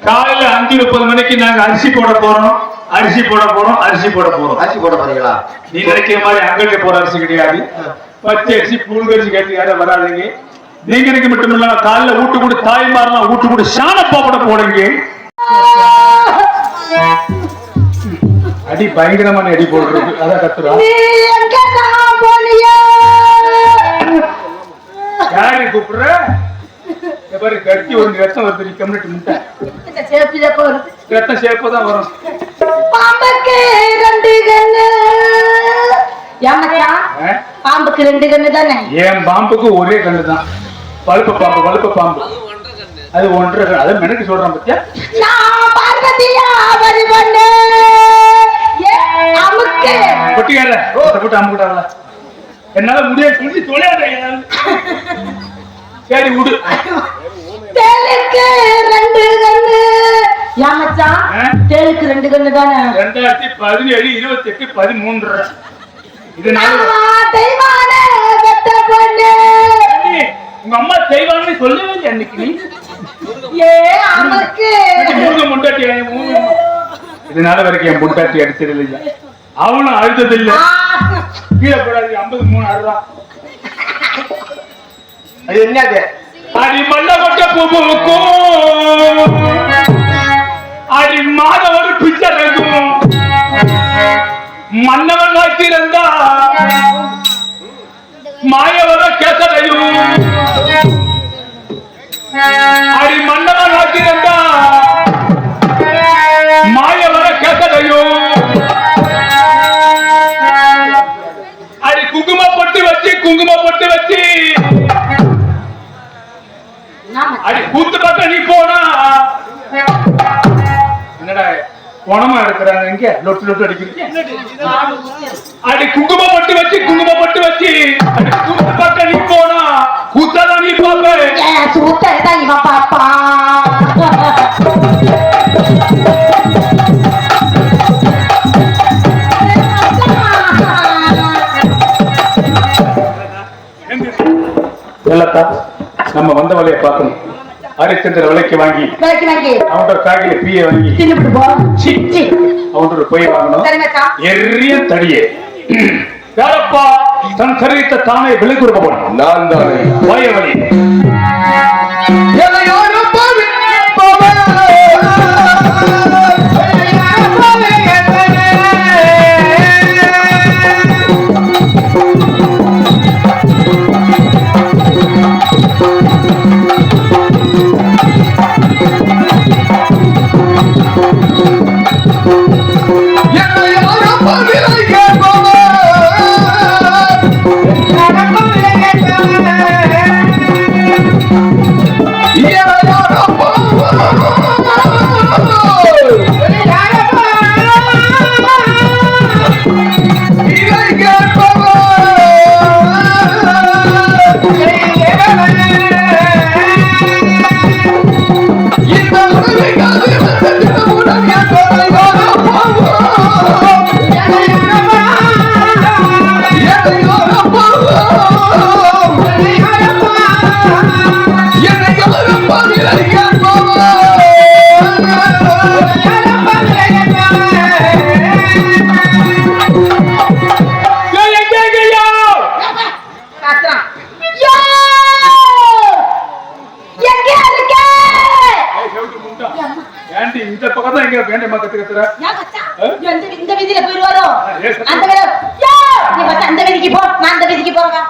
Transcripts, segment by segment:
காலையில 5:30 மணிக்கு நாங்க அரிசி போட போறோம். அரிசி போட போறீங்களா? நீ நினைக்கிற மாதிரி அங்கங்க போற அரிசி கிடையாது. பச்சை அரிசி புழுங்கரிசி கேட்டு யாரும் வராதுங்க. நீங்க எனக்கு மட்டும் இல்லாம காலையில வீட்டு கூட தாய்மாரெல்லாம் வீட்டு கூட சாணப்பா போட போடுங்க. அடி பயங்கரமான அடி போடுறது. அதான் கத்துறா. யாரு கூப்பிடுற? கட்டி ஒரு ரத்தம் வருது. கம்யூனிட்டி முட்டை ரத்தம் சேப்பு தான் வரும். பாம்புக்கு 2 கண்ணு தானே? என் பாம்புக்கு ஒரே கண்ணு தான். வலுப்ப பாம்பு அது 1.5 கண்ணு. அதை மெனக்கு சொல்றான் பத்தியா? கொட்டிக்கார போட்டு அமுக்கிட்டாங்களா? என்னால முடியாது சொல்லி தொலையாத. சரி விடு. தேலுக்கு 2 கண்ணு. தேலுக்கு 2 கண்ணு தானே? 2017 28 13. உங்க அம்மா செய்வாங்கன்னு சொல்லவே இல்லை அன்னைக்கு. நீ முண்டாட்டி இதனால வரைக்கும் என் முண்டாட்டி அடிச்சது இல்லையா? அவனும் அழுத்தது இல்ல. கீழே போடாது. 53 அழுதான். அது என்னது? அடி மல்ல கொட்ட பூக்கும் அடி மாத ஒரு பிச்சை இருக்கும். மன்னவன் வாய்த்திருந்தா மாயவர கேசடையும். அடி மன்னவன் வாய்த்திருந்தா மாயவர கேசடையும். அடி குங்குமப்பட்டு வச்சு அடி கூத்து பக்கம் நீ போனா என்னடா உணமா எடுக்கிறாங்க. இங்க லொட்டு அடிக்கிறீங்க. அடி குங்குமப்பட்டு வச்சு அடி கூத்து பக்கம் நீ போனா கூத்தாதான் நீ பாப்பா. நம்ம வந்த வலையை பார்க்கணும். ஹரிச்சந்திர விலைக்கு வாங்கி அவன் காக்கில பீய வாங்கி அவன் போய் வாங்கணும். எரிய தடியே யாரப்பா தன் சரீரத்தை தானே விலை கொடுக்க போறான். நான் தானே வயவழி இந்த பக்கம் தான் எங்க வேண்டமா கத்துக்கற. இந்த வீதியில போயிடுவாரோ? அந்த வீதிக்கு போ. நான் அந்த வீதிக்கு போறேன்.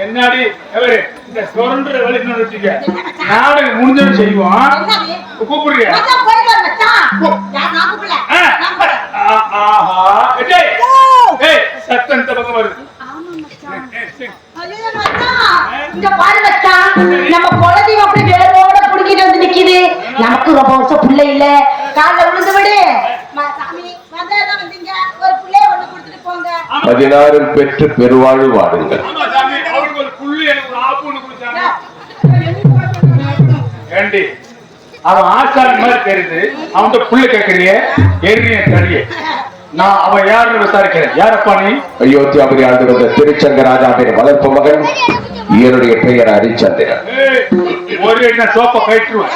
என்னடி இந்த சுரண்டற வழிக்கு நிறுத்திக்க. நாடகம் முடிஞ்சது செய்வோம். கூப்பிடுறியா? சத்தம் இந்த பக்கம் வருது. இங்க பாரு மச்சான், நம்ம குலதெய்வம் அப்படி வேரோட புடிக்கிட்டு வந்து நிக்குது. நமக்கு ரொம்ப வருஷம் பிள்ளை இல்ல. கால்ல விழுந்து விடு சாமி. வந்ததான் வந்தீங்க. ஒரு பிள்ளைய ஒண்ணு கொடுத்துட்டு போங்க. 16 பெற்று பெருவாழ்வு வாடுங்கள். ஆமா சாமி, அவருக்கு ஒரு புள்ளி எனக்கு ஒரு ஆப்பு ஒண்ணு கொடுத்தாங்க. ஏண்டி அவன் ஆசாரி மாதிரி தெரியுது. அவன்கிட்ட புள்ள கேட்கறிய எரிய தடியே. நான் அவன் யாருன்னு விசாரிக்கிறேன். யாரப்பா நீ? அயோத்தியாபுரி ஆண்டு வந்த திருச்சங்கராஜாவின் வளர்ப்பு மகன். என்னுடைய பெயர் ஹரிச்சந்திரன். ஒரு என்ன சோப்ப கட்டுருவேன்.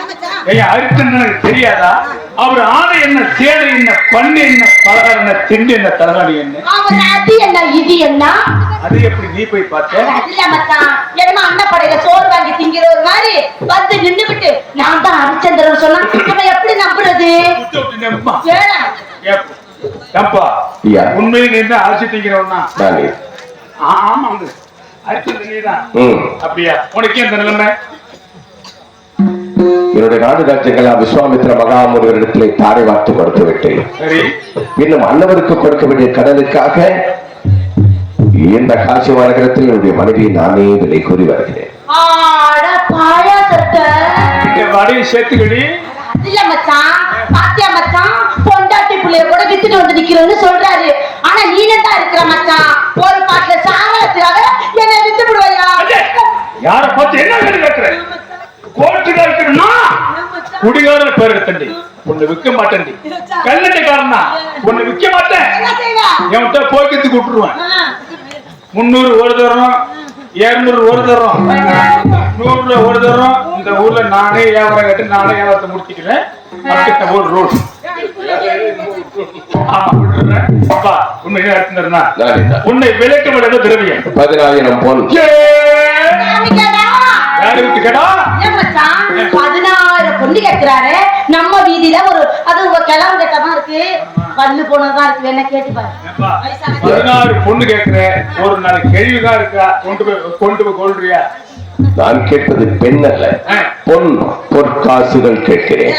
ஹரிச்சந்திரன் தெரியாதா? அவர் ஆடை என்ன, சேலை என்ன, பண்ணு என்ன, பலகாரம் என்ன, திண்டு என்ன, தலகாணி என்ன, அது என்ன இது என்ன? அது எப்படி நீ போய் பார்த்த? அதுல மச்சான் என்னமா அண்ணப்படையில சோறு வாங்கி திங்கிற ஒரு மாதிரி வந்து நின்னு விட்டு நான் தான் ஹரிச்சந்திரன் சொன்னா நம்ம எப்படி நம்புறது? உண்மையில நீ தான் அரிசி திங்கிறவனா? ஆமா ஹரிச்சந்திரன் நீதான். அப்படியா? உனக்கு அந்த நிலைமை? என்னுடைய நாடு ராஜ்யங்கள் விஸ்வாமித்திர மகாமுனிவரிடத்திலே தாரை வார்த்து கொடுத்து விட்டேன். இன்னும் அன்னவருக்கு கொடுக்க வேண்டிய கடனுக்காக இந்த காசி நகரத்தில் என்னுடைய மனைவியை நானே விலை கூறி வருகிறேன். சேர்த்துக்கடி இல்ல மச்சான், பாத்தியா மச்சான், பொண்டாட்டி புள்ளைய கூட வித்துட்டு வந்து நிக்கிறோம்னு சொல்றாரு. ஆனா நீனதான் இருக்கிற மச்சான், ஒரு பாட்டுல சாகலத்துக்காக என்ன வித்து விடுவாயா? யார பார்த்து என்ன கேட்கிற? கோர்ட்டுல இருக்கணும்னா குடிகாரன் பேர் எடுத்தண்டி ஒண்ணு விற்க மாட்டேன். கல்லட்டைக்காரனா ஒண்ணு விற்க மாட்டேன். என்கிட்ட போய்க்கு விட்டுருவேன். 300 ஒரு தரம், 200 ஒரு தரம், 100 ஒரு தரம். இந்த ஊர்ல நானே வியாபாரம் கட்டு நானே வியாபாரத்தை முடிச்சுக்கிறேன். ஒரு ரோடு உன்னை விலைக்கு விட திரவியம் 10,000 பொன். யாரு விட்டு கேட்டா? 16 பொண்ணு கேட்கிறாரு. நம்ம வீதியில ஒரு அது கிளம்பு கேட்டமா இருக்கு, பல்லு போனதான் இருக்கு. வேணா கேட்டு பாரு. 16 பொண்ணு கேட்கிற, ஒரு நாளைக்கு கேள்விதான் இருக்கா? கொண்டு போய் கொள்றியா? நான் கேட்பது பெண் அல்ல, பொன் பொற்காசுகள் கேட்கிறேன்.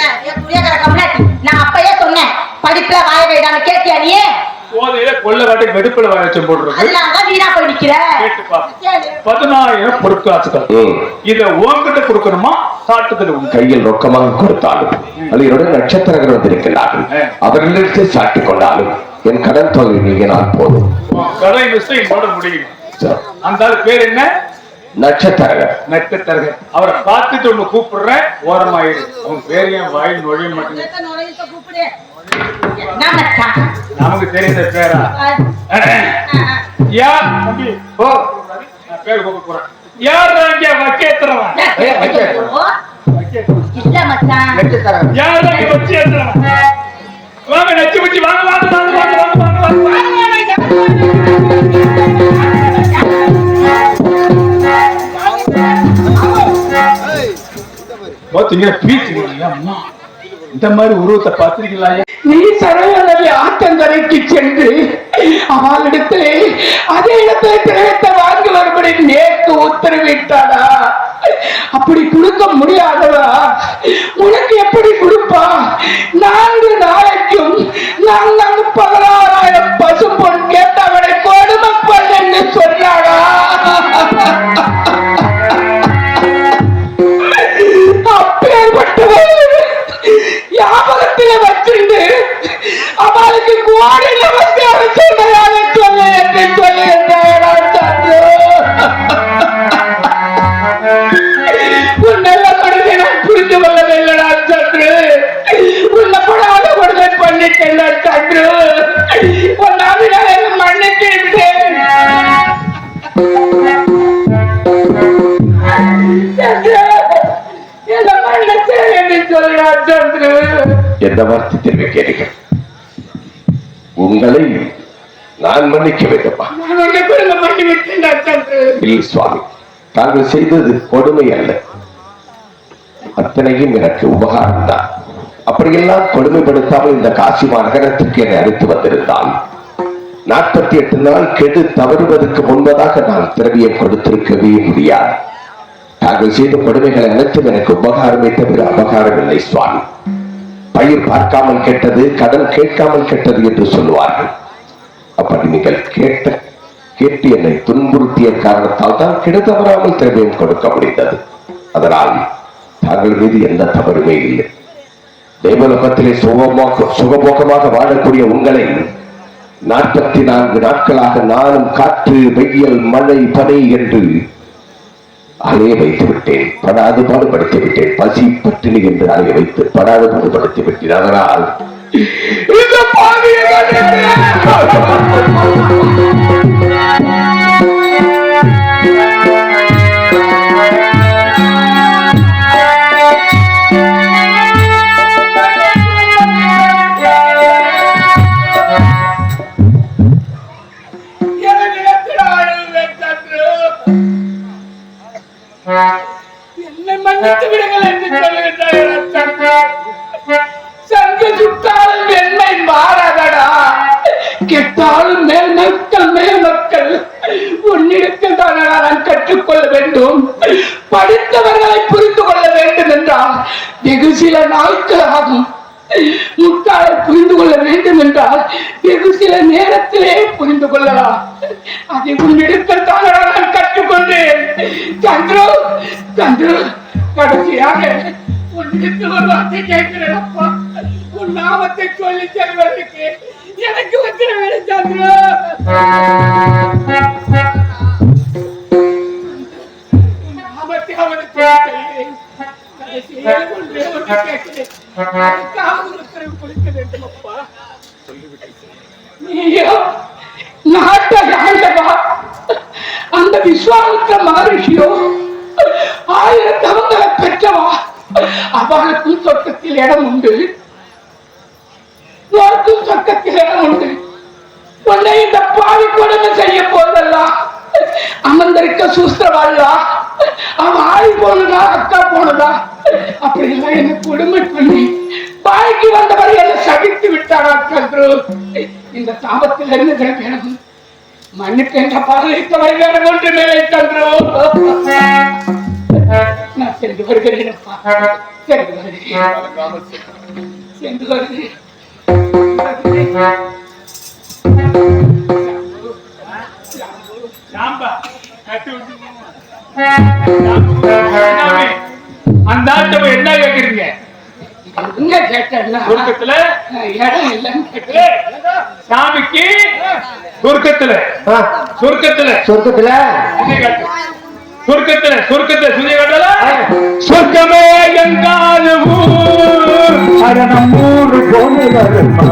நான் அப்பயே சொன்னேன் படிப்புல வாய வைடான்னு. கேட்டியா நீ? போதையில கொள்ள காட்டி வெடுப்புல வாயச்சம் போட்டுருக்கு. 10,000 பொற்காசுகள். இத உன்கிட்ட கொடுக்கணுமா? சாட்டுதல் உன் கையில் ரொக்கமாக கொடுத்தாலும் அது என்னுடைய நட்சத்திரங்கள் வந்திருக்கிறார்கள். அவர்களிடத்தை சாட்டிக் கொண்டாலும் என் கடன் தொகை நீங்கினால் போதும். கதை என்னோட முடியும். அந்த பேர் என்ன? நட்சத்திரகர். நட்சத்திரகர். அவரை பார்த்துட்டு ஒண்ணு கூப்பிடுறேன், ஓரமாயிரு. அவன் பேர் ஏன் வாயில் நுழைய மாட்டேங்குது. நமக்கு தெரிந்த பேரா? யார் தம்பி? ஓ, நான் பேர் கூப்பிட போறேன். யார் இங்க வக்கேத்துறவன்? யார் இங்க வச்சேத்துறவன்? வாங்க நச்சு வச்சு வாங்க வாங்க வாங்க வாங்க வாங்க வாங்க. இந்த மாதிரி உருவத்தை பார்த்திருக்கீங்களா? நீ சரவணி ஆற்றங்கரைக்கு சென்று அவளிடத்திலே அதே இடத்துல திரவத்தை வாங்கி வரும்படி நேற்று உத்தரவிட்டாடா. அப்படி கொடுக்க முடியாதவா உனக்கு எப்படி கொடுப்பா? 4 நாளைக்கும் நாங்கள் 16,000 பசு பொன் கேட்டவனை கொடுமை பண்ணு சொன்னாடா. அப்பேற்பட்டவன் யாபகத்தில வச்சிருந்து அவளுக்கு கோடி நமஸ்காரம் சொன்னதாக சொல்ல என்று சொல்லி உன்னெல்ல கொடுமை நான் புரிந்து கொள்ளவில்லடா சத்ரு. உன்னை படாத கொடுமை பண்ணிட்டேன் சத்ரு. உன்னால நான் மன்னித்து விட்டேன். எந்த வார்த்தை தெரிவிக்கிறீர்கள்? உங்களை நான் மன்னிக்க வேண்டுமா? இல்லை சுவாமி, தாங்கள் செய்தது கொடுமை அல்ல, அத்தனையும் எனக்கு உபகாரம் தான். அப்படியெல்லாம் கொடுமைப்படுத்தாமல் இந்த காசி நகரத்திற்கு என்னை அழைத்து வந்திருந்தால் 48 நாள் கெடு தவறுவதற்கு முன்பதாக நான் திரவியம் கொடுத்திருக்கவே முடியாது. தாங்கள் செய்த கொடுமைகள் அனைத்தும் எனக்கு உபகாரமே தவிர அபகாரம் இல்லை சுவாமி. பயிர் பார்க்காமல் கெட்டது, கடன் கேட்காமல் கெட்டது என்று சொல்லுவார்கள். அப்படி நீங்கள் கேட்டு என்னை துன்புறுத்திய காரணத்தால் தான் கெடு தவறாமல் திரவியம் கொடுக்க முடிந்தது. அதனால் தாங்கள் மீது எந்த தவறுமே இல்லை. தேவலோகத்திலே சுகபோகமாக வாழக்கூடிய உங்களை 44 நாட்களாக நானும் காற்று, வெயில், மழை, பனி என்று அலைய வைத்து விட்டேன். படாது பாடுபடுத்தி விட்டேன். பசி பட்டினி என்று அலைய வைத்து படாது பாடுபடுத்தி விட்டேன். அதனால் இந்த பாவியை என்னை மன்னித்து விடுங்கள் என்று சொல்லுகின்றார். சங்கு சுட்டாலும் வெண்மை மாறாதடா, கெட்டாலும் மேல் மக்கள் உன்னிடத்தில் தான் நான் கற்றுக்கொள்ள வேண்டும். படித்தவர்களை புரிந்து கொள்ள வேண்டும் என்றால் வெகு சில நாட்கள் ஆகும். முட்டாளை புரிந்து கொள்ள வேண்டும் என்றால் வெகு சில நேரத்திலே புரிந்து கொள்ளலாம். அதை உன்னிடத்தில் தான் நான் கற்றுக்கொண்டேன். சந்திரு சந்திரு, கடைசியாக உன்னிடத்தில் ஒரு வார்த்தை கேட்கிறேன் அப்பா. உன் நாமத்தை சொல்லி செல்வதற்கு எனக்கு உத்தரவிடு சந்திரு. உன் நாமத்தை அவனுக்கு சொல்கிறேன். கடைசியாக ஒன்றே ஒன்று கேட்கிறேன். உத்தரவு கொடுக்க வேண்டும் அப்பா. நீயோ நாட்டை ஆண்டவா, அந்த விஸ்வாமித்திர மகரிஷியோ 1000 தவங்களை பெற்றவா. அவனுக்கும் சொர்க்கத்தில் இடம் உண்டு, உனக்கும் சொர்க்கத்தில் இடம் உண்டு. உன்னை இந்த பாவி கொடுமை செய்ய போதெல்லாம் அமர்ந்திருக்க சூஸ்திரவாளா, அவன் ஆள் போனதா அக்கா போனதா அப்படி எல்லாம் என்ன கொடுமை பண்ணி பாய்க்கு வந்தவரை என்ன சகித்து விட்டாரா சந்திரு. இந்த சாபத்தில் இருந்து வேணும் மண்ணுக்கு என்ற பாதைத்தவரை வேணும் ஒன்று மேலே சந்திரு. நான் சென்று வருகிறேன் அப்பா, சென்று வருகிறேன், சென்று வருகிறேன். அந்த ஆட்டை என்ன கேக்குறீங்க? எங்க கேட்டேன்னா சொர்க்கத்துல இடம் இல்லைன்னு கேட்டேன். சாமிக்கு சொர்க்கத்துல சொர்க்கத்துல சொர்க்கத்துல சொர்க்கத்துல சொர்க்கத்துல சுதிய கட்டல சொர்க்கமே எங்காது ஊர் அட நம்மூர் போன வருமா.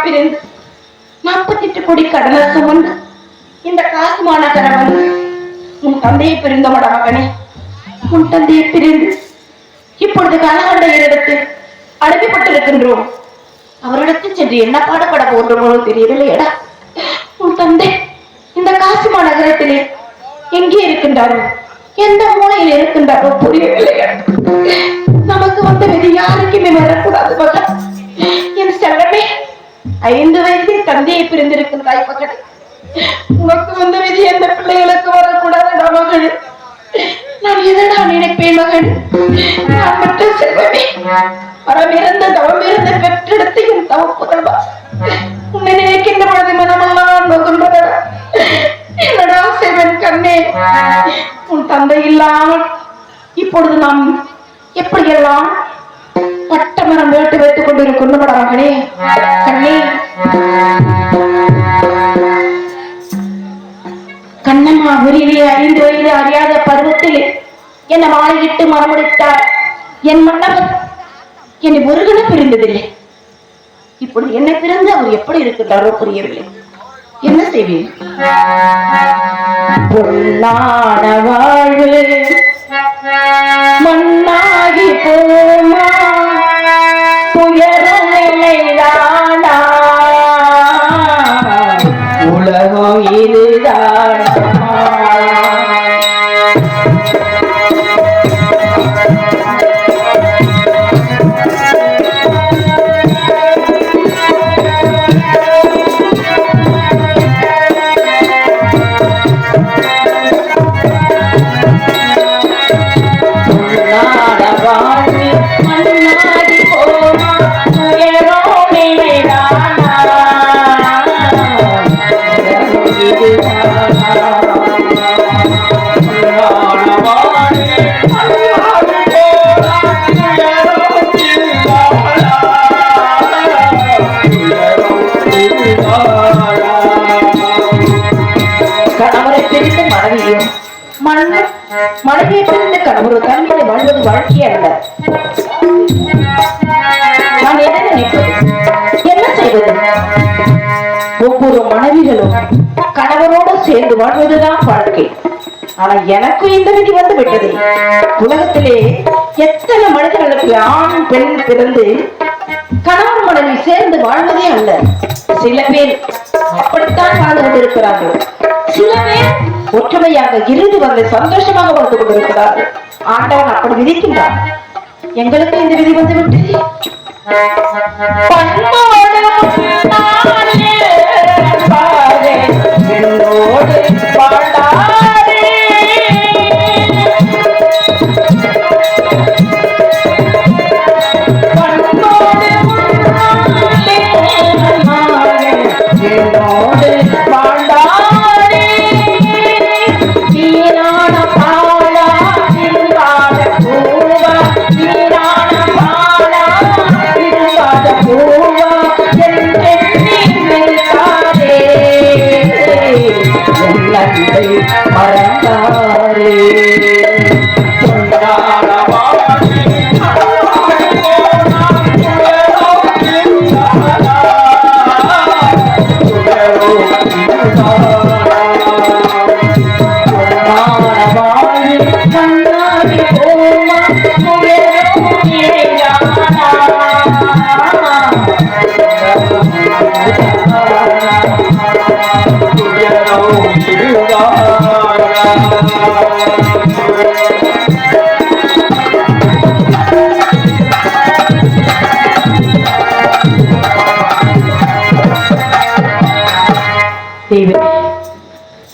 பிரிந்து 48 கோடி கடலை சுமந்து இந்த காசு மாநகரம் வந்து உன் தந்தையை பிரிந்தவட மகனே, உன் தந்தையை பிரிந்து இப்பொழுது கணவனுடைய அனுப்பப்பட்டிருக்கின்றோம். அவரிடத்தில் சென்று என்ன பாடப்பட போன்றோமோ தெரியவில்லையடா. உன் தந்தை இந்த காசி மாநகரத்திலே எங்கே இருக்கின்றாரோ எந்த மூலையில் இருக்கின்றாரோ புரியவில்லை. நமக்கு வந்த விதி யாருக்குமே வரக்கூடாது மகன். என் செல்லமே, 5 வயதில் தந்தையை பிரிந்திருக்கின்றாய் மகன். உனக்கு வந்த விதி எந்த பிள்ளைகளுக்கு வரக்கூடாதுடா மகள். நான் எதடா நினைப்பேன் மகன்? நான் மற்ற செல்வமே, வரமிருந்த தவமிருந்த பெற்றெடுத்து என் தவப்புதல்வா, உன்னை நினைக்கின்ற பொழுது மனமெல்லாம் நொந்துள்ளதடா. என்னடா செல்வன் கண்ணே, உன் தந்தை இல்லாமல் இப்பொழுது நாம் எப்படியெல்லாம் பட்டமரம் வேட்டு வைத்துக் கொண்டிருக்கின்றோம் மகனே. கண்ணே, கண்ணம்மா உரிலே 5 வயது அறியாத பருவத்தில் என்னை மாலையிட்டு மரமுடித்தார். என் மன்னவர் என்னை ஒருகணம் பிரிந்ததில்லை. இப்பொழுது என்னை பிறந்து அவர் எப்படி இருக்கிறாரோ புரியவில்லை. என்ன செய்வீர்? பொன்னான வாழ்வு மண்ணாகி போமா, துயரும் நிலைதானா, உலகம் இதுதான். மனைவியை பிரிந்த கணவர் தன்மையை வாழ்வது வாழ்க்கை அல்ல. நான் என்ன நினைப்பது, என்ன செய்வது? ஒவ்வொரு மனைவிகளும் கணவரோடு சேர்ந்து வாழ்வதுதான் வாழ்க்கை. ஆனா எனக்கு இந்த விதி வந்து விட்டது. உலகத்திலே எத்தனை மனிதர்களுக்கு ஆண் பெண் பிறந்து கணவன் மனைவி சேர்ந்து வாழ்வதே அல்ல. சில பேர் அப்படித்தான் வாழ்ந்து கொண்டிருக்கிறார்கள். சில பேர் ஒற்றுமையாக இருந்து வந்து சந்தோஷமாக வாழ்ந்து கொண்டிருக்கிறார்கள். ஆண்டவன் அப்படி விதிக்கின்றான். எங்களுக்கு இந்த விதி வந்து விட்டது.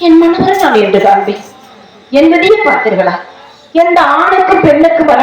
என் மனவரை நான் என்று காண்பேன். என்பதையும் பார்த்தீர்களா? எந்த ஆணுக்கும் பெண்ணுக்கும் வர